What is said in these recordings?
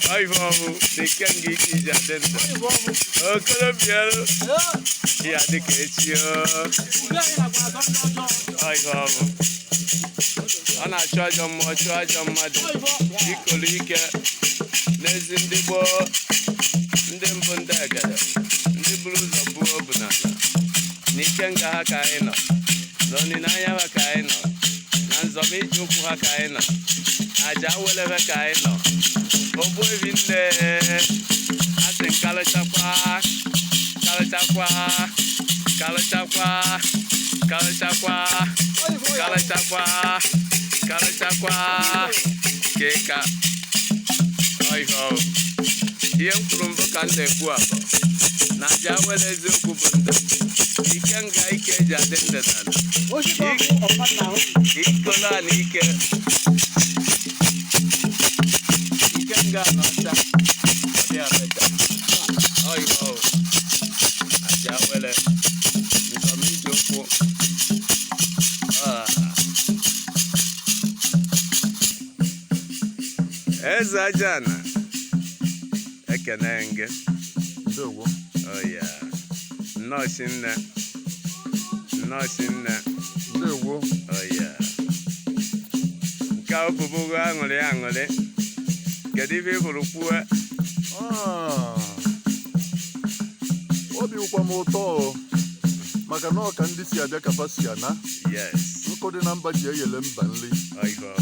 Ai vamo, de cangue que já dentro. O colombiano. Ya de que tio. Ai vamo. Ana chojo mo chojo made. Ikolike. Nezindebo. Ndembondaga. Ndibluza buo bunana. Nikenga hakaino. Noni nanya hakaino. Nanzomi juku hakaino. Aja wele hakaino. Obo vinde. Asen kalachakwa. Kalachakwa. Kalachakwa. Kalachakwa. Kalachakwa. Kalachakwa. Keka. Oiho. Iyem kulumbo kande kuabo. Na jawele zoku bunda. Ikenga ike jadende nana. Ikola ni ike. Ikenga nota. Odia beta. Oiho. Ajawele. Nzomi joku. Eza jana. Ekenenge. Ndewo. Oh yeah. Nnọọshinne. Ndewo. Oh yeah. Nke a bụbụgo aṅụrị. Kedu ife ị hụrụ kwuo? Obi ụkwa m ụtọ maka na ọka ndị si abịa kapa si ana. Yes. Nkụ dị na mba ji eyele mba nri. Oiho.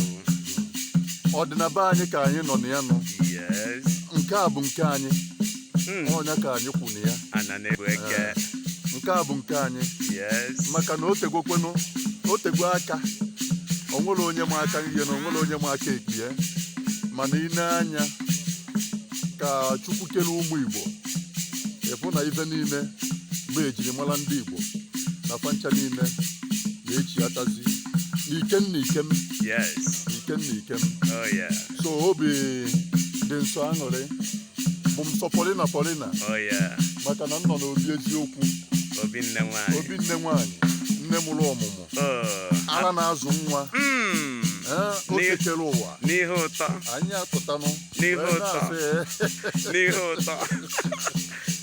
Ọdịnaba anyị ka anyị nọ na ya nọ. Yes. Nke a bụ nke anyị. Ọnya ka anyị kwụ na ya. Ana na-ebu eke. Nke a bụ nke anyị. Yes. Maka na o tegwo aka. O nwere onye ma aka ihe na o nwere onye ma aka ekpe ya. Mana ị na-anya ka Chukwu kere ụmụ Igbo ịfụ na ife niile bụ ejirimara ndị Igbo na fancha niile na-echi atazi n'ikem. Yes. N'ikem. Oh yeah. So obi dị nsọ aṅụrị bụ m sọ Polina. Oh yeah. Maka na m nọ n'obi eziokwu. Obi nne nwanyị. Nne mụrụ ọmụmụ. Ara na-azụ nwa. O kekere ụwa. N'ihe ụtọ. Anyị atụtanụ.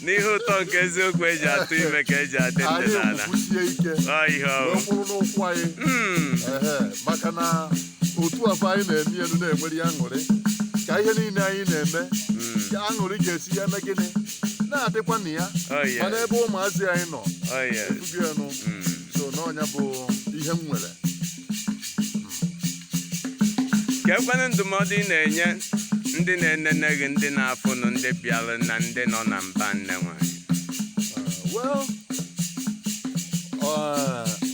N'ihe ụtọ nke eziokwu eji atụ ime ka eji adị ndị n'ala. Anyị kwụsie ike. Wee kwụrụ n'ụkwụ anyị. Maka na otu afọ anyị na-eme elu na-enwere ya aṅụrị. Ka ihe niile anyị na-eme. Aṅụrị ga-esi ya eme gịnị? Na-adịkwa na ya. Mana ebe ụmụazị anyị nọ. Etubienụ. So n'ọnya bụ ihe m nwere. Ka ekwenụ ndụmọdụ ị na-enye ndị na-enene gị, ndị na-afụnụ, ndị bịara na ndị nọ na mba Nnenwayi?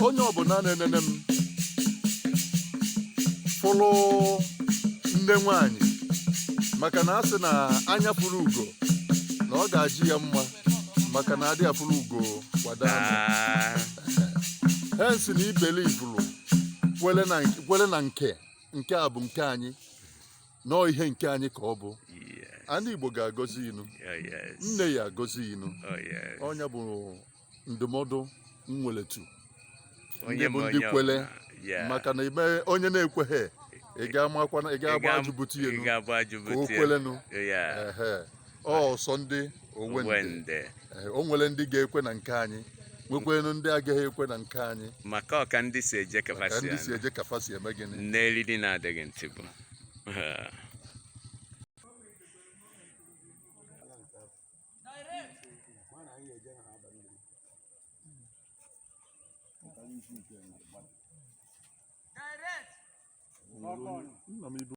Onye ọbụla na-enene m fụlụ Nnenwayi maka na asị na anya fụrụ ugo na ọ ga-ajị ya mma maka na adị afụrụ ugo kwado anụ. Hence na ibelivulu kwele na nke a bụ nke anyị nọọ ihe nke anyị ka ọ bụ. Ndị Igbo ga-agọzi inu, nne ya agọzi inu. Onye bụ ndụmọdụ nweletu ndị bụ ndị kwele maka na ime onye na-ekweghị ị ga-agba ajụbụta enu ka o kwelenụ. Ọsọ ndị owende o nwere ndị ga-ekwe na nke anyị, nwekwenụ ndị agaghị ekwe na nke anyị. Maka ọka ndị si eje kafasi eme gịnị? N'eriri na-adịghị ntị bụ. Direct.